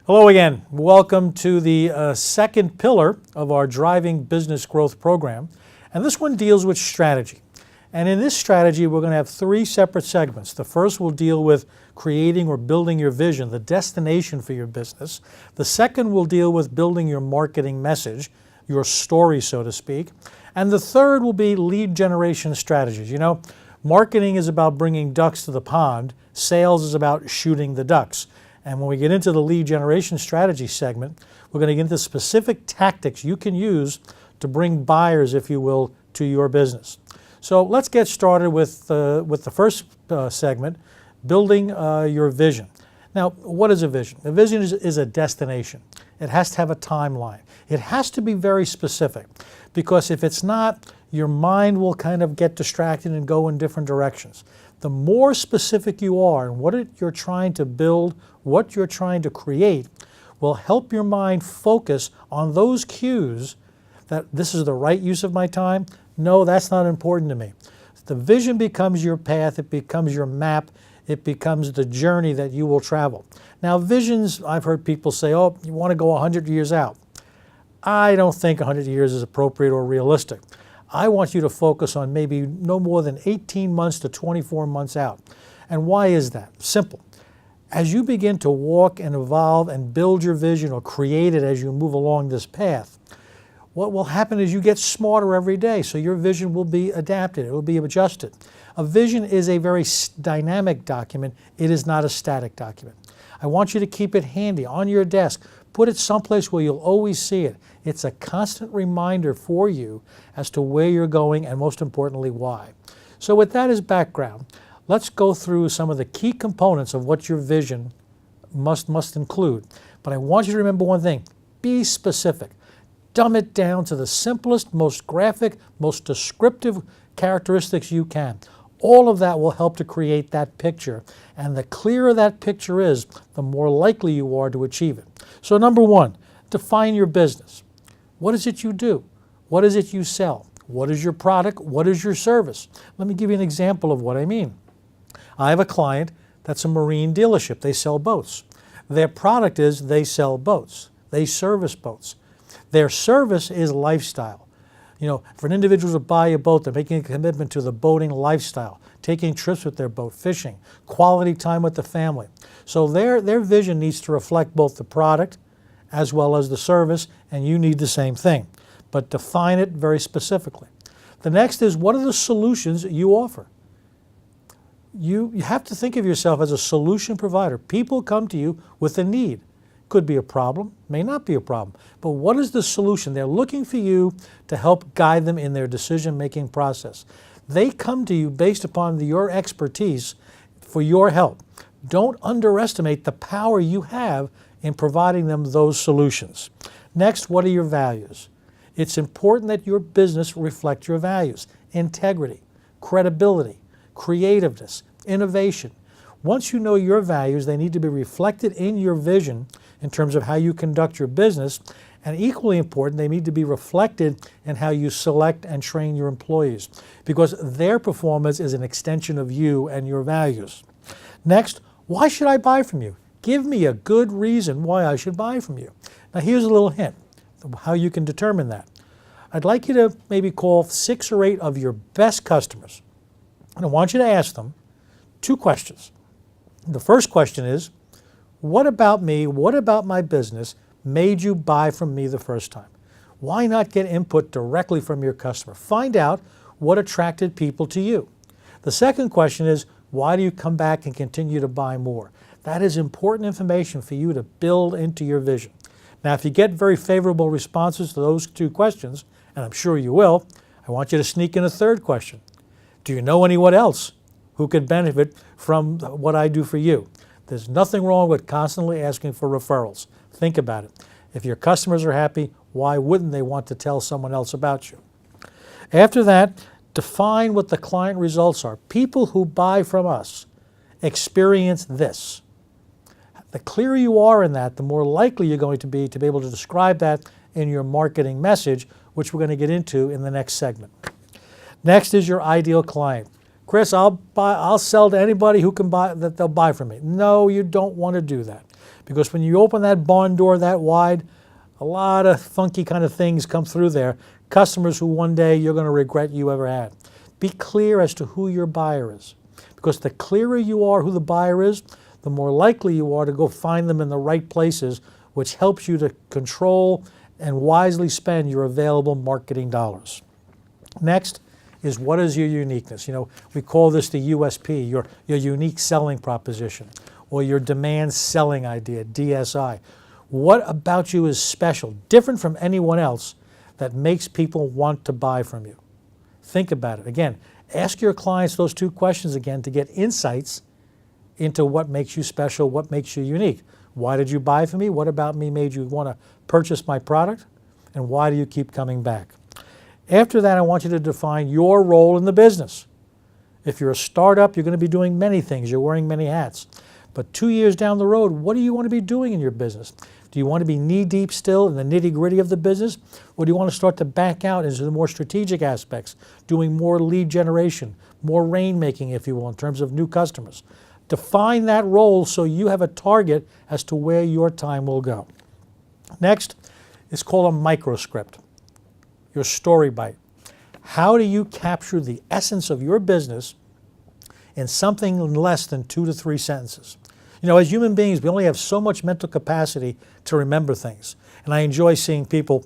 Hello again. Welcome to the second pillar of our Driving Business Growth program. And this one deals with strategy. And in this strategy, we're going to have three separate segments. The first will deal with creating or building your vision, the destination for your business. The second will deal with building your marketing message, your story, so to speak. And the third will be lead generation strategies. You know, marketing is about bringing ducks to the pond. Sales is about shooting the ducks. And when we get into the lead generation strategy segment, we're going to get into specific tactics you can use to bring buyers, if you will, to your business. So let's get started with the first segment, building your vision. Now, what is a vision? A vision is a destination. It has to have a timeline. It has to be very specific, because if it's not, your mind will kind of get distracted and go in different directions. The more specific you are in what you're trying to build, what you're trying to create, will help your mind focus on those cues that this is the right use of my time. No, that's not important to me. The vision becomes your path, it becomes your map, it becomes the journey that you will travel. Now, visions, I've heard people say, oh, you want to go 100 years out. I don't think 100 years is appropriate or realistic. I want you to focus on maybe no more than 18 months to 24 months out. And why is that? Simple. As you begin to walk and evolve and build your vision or create it as you move along this path, what will happen is you get smarter every day, so your vision will be adapted, it will be adjusted. A vision is a very dynamic document. It is not a static document. I want you to keep it handy on your desk. Put it someplace where you'll always see it. It's a constant reminder for you as to where you're going and, most importantly, why. So with that as background, let's go through some of the key components of what your vision must include. But I want you to remember one thing. Be specific. Dumb it down to the simplest, most graphic, most descriptive characteristics you can. All of that will help to create that picture. And the clearer that picture is, the more likely you are to achieve it. So number one, define your business. What is it you do? What is it you sell? What is your product? What is your service? Let me give you an example of what I mean. I have a client that's a marine dealership. They sell boats. Their product is they sell boats. They service boats. Their service is lifestyle. You know, for an individual to buy a boat, they're making a commitment to the boating lifestyle, taking trips with their boat, fishing, quality time with the family. So their vision needs to reflect both the product as well as the service, and you need the same thing. But define it very specifically. The next is, what are the solutions you offer? You have to think of yourself as a solution provider. People come to you with a need. Could be a problem, may not be a problem. But what is the solution? They're looking for you to help guide them in their decision-making process. They come to you based upon your expertise for your help. Don't underestimate the power you have in providing them those solutions. Next, what are your values? It's important that your business reflect your values: integrity, credibility, creativeness, innovation. Once you know your values, they need to be reflected in your vision in terms of how you conduct your business, and equally important, they need to be reflected in how you select and train your employees, because their performance is an extension of you and your values. Next, why should I buy from you? Give me a good reason why I should buy from you. Now here's a little hint of how you can determine that. I'd like you to maybe call 6 or 8 of your best customers, and I want you to ask them 2 questions. The first question is, what about me, what about my business made you buy from me the first time? Why not get input directly from your customer? Find out what attracted people to you. The second question is, why do you come back and continue to buy more? That is important information for you to build into your vision. Now, if you get very favorable responses to those 2 questions, and I'm sure you will, I want you to sneak in a third question. Do you know anyone else who could benefit from what I do for you? There's nothing wrong with constantly asking for referrals. Think about it. If your customers are happy, why wouldn't they want to tell someone else about you? After that, define what the client results are. People who buy from us experience this. The clearer you are in that, the more likely you're going to be able to describe that in your marketing message, which we're going to get into in the next segment. Next is your ideal client. Chris, I'll sell to anybody who can buy, that they'll buy from me. No, you don't want to do that. Because when you open that barn door that wide, a lot of funky kind of things come through there. Customers who one day you're going to regret you ever had. Be clear as to who your buyer is. Because the clearer you are who the buyer is, the more likely you are to go find them in the right places, which helps you to control and wisely spend your available marketing dollars. Next is, what is your uniqueness? You know, we call this the USP, your unique selling proposition, or your demand selling idea, DSI. What about you is special, different from anyone else, that makes people want to buy from you? Think about it. Again, ask your clients those two questions again to get insights into what makes you special, what makes you unique. Why did you buy from me? What about me made you want to purchase my product? And why do you keep coming back? After that, I want you to define your role in the business. If you're a startup, you're going to be doing many things. You're wearing many hats. But 2 years down the road, what do you want to be doing in your business? Do you want to be knee-deep still in the nitty-gritty of the business? Or do you want to start to back out into the more strategic aspects, doing more lead generation, more rainmaking, if you will, in terms of new customers? Define that role so you have a target as to where your time will go. Next, it's called a microscript, your story bite. How do you capture the essence of your business in something less than 2 to 3 sentences? You know, as human beings, we only have so much mental capacity to remember things. And I enjoy seeing people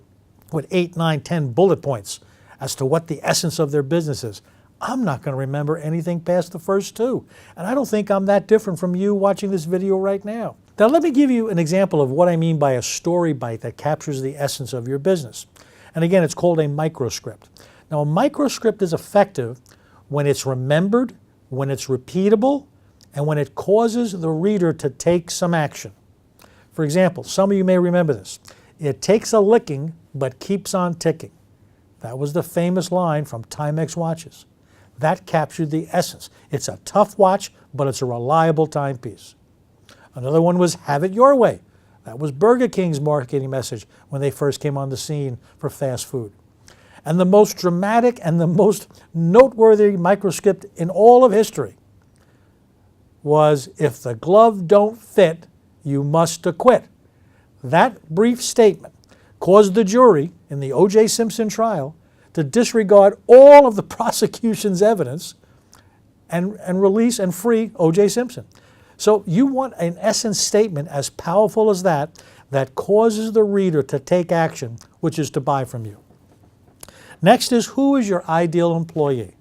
with 8, 9, 10 bullet points as to what the essence of their business is. I'm not going to remember anything past the first 2. And I don't think I'm that different from you watching this video right now. Now let me give you an example of what I mean by a story bite that captures the essence of your business. And again, it's called a microscript. Now a microscript is effective when it's remembered, when it's repeatable, and when it causes the reader to take some action. For example, some of you may remember this. It takes a licking, but keeps on ticking. That was the famous line from Timex watches. That captured the essence. It's a tough watch, but it's a reliable timepiece. Another one was have it your way. That was Burger King's marketing message when they first came on the scene for fast food. And the most dramatic and the most noteworthy microscript in all of history was, if the glove don't fit, you must acquit. That brief statement caused the jury in the O.J. Simpson trial to disregard all of the prosecution's evidence and release and free O.J. Simpson. So you want an essence statement as powerful as that causes the reader to take action, which is to buy from you. Next is, who is your ideal employee?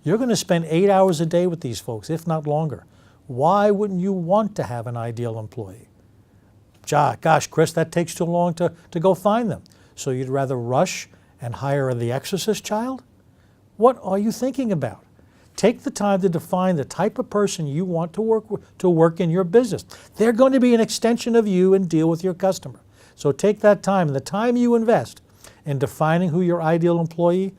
You're going to spend 8 hours a day with these folks, if not longer. Why wouldn't you want to have an ideal employee? Gosh, Chris, that takes too long to go find them. So you'd rather rush and hire the exorcist child? What are you thinking about? Take the time to define the type of person you want to work in your business. They're going to be an extension of you and deal with your customer. So take that time, and the time you invest in defining who your ideal employee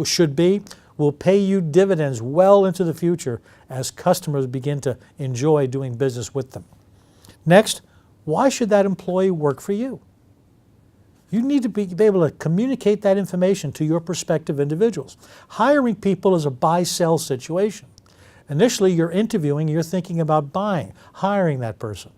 should be will pay you dividends well into the future as customers begin to enjoy doing business with them. Next, why should that employee work for you? You need to be able to communicate that information to your prospective individuals. Hiring people is a buy-sell situation. Initially, you're interviewing, you're thinking about buying, hiring that person.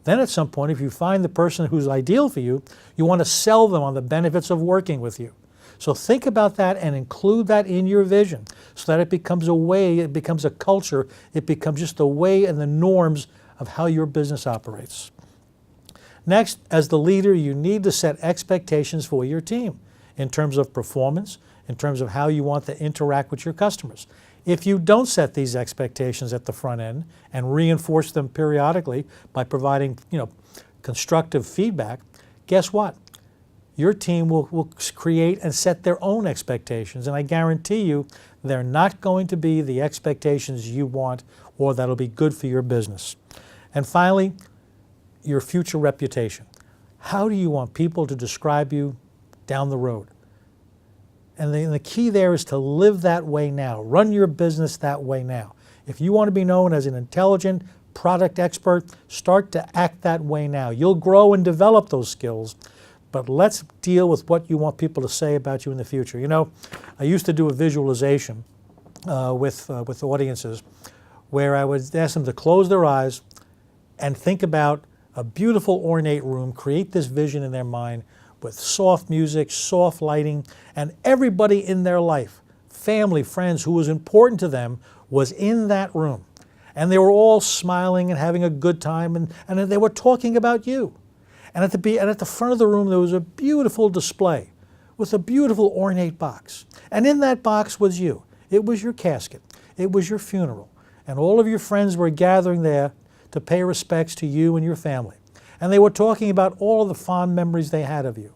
Then at some point, if you find the person who's ideal for you, you want to sell them on the benefits of working with you. So think about that and include that in your vision so that it becomes a way, it becomes a culture, it becomes just the way and the norms of how your business operates. Next, as the leader, you need to set expectations for your team in terms of performance, in terms of how you want to interact with your customers. If you don't set these expectations at the front end and reinforce them periodically by providing, constructive feedback, guess what? Your team will create and set their own expectations, and I guarantee you they're not going to be the expectations you want or that'll be good for your business. And finally, your future reputation. How do you want people to describe you down the road? And the key there is to live that way now. Run your business that way now. If you want to be known as an intelligent product expert, start to act that way now. You'll grow and develop those skills, but let's deal with what you want people to say about you in the future. I used to do a visualization with audiences where I would ask them to close their eyes and think about a beautiful ornate room, create this vision in their mind with soft music, soft lighting, and everybody in their life, family, friends, who was important to them was in that room. And they were all smiling and having a good time, and they were talking about you. And at the front of the room, there was a beautiful display with a beautiful ornate box. And in that box was you. It was your casket. It was your funeral. And all of your friends were gathering there to pay respects to you and your family. And they were talking about all of the fond memories they had of you.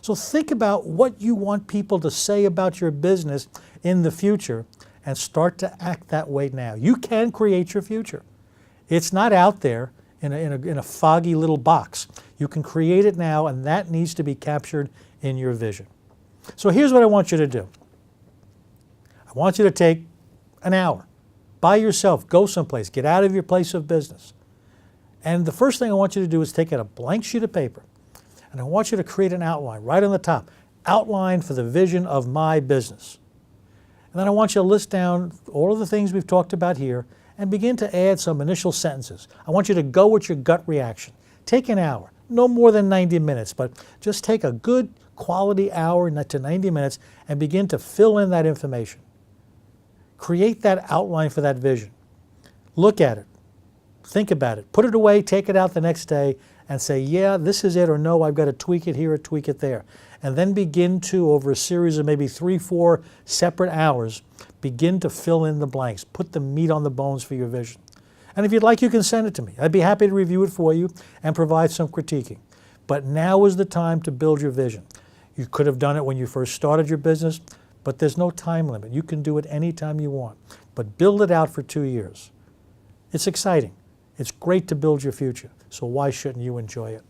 So think about what you want people to say about your business in the future and start to act that way now. You can create your future. It's not out there in a foggy little box. You can create it now, and that needs to be captured in your vision. So here's what I want you to do. I want you to take an hour by yourself, go someplace, get out of your place of business. And the first thing I want you to do is take out a blank sheet of paper, and I want you to create an outline right on the top. Outline for the vision of my business. And then I want you to list down all of the things we've talked about here and begin to add some initial sentences. I want you to go with your gut reaction. Take an hour, no more than 90 minutes, but just take a good quality hour to 90 minutes and begin to fill in that information. Create that outline for that vision. Look at it. Think about it. Put it away, take it out the next day, and say, yeah, this is it, or no, I've got to tweak it here or tweak it there. And then begin to, over a series of maybe 3-4 separate hours, begin to fill in the blanks. Put the meat on the bones for your vision. And if you'd like, you can send it to me. I'd be happy to review it for you and provide some critiquing. But now is the time to build your vision. You could have done it when you first started your business, but there's no time limit. You can do it anytime you want. But build it out for 2 years. It's exciting. It's great to build your future. So why shouldn't you enjoy it?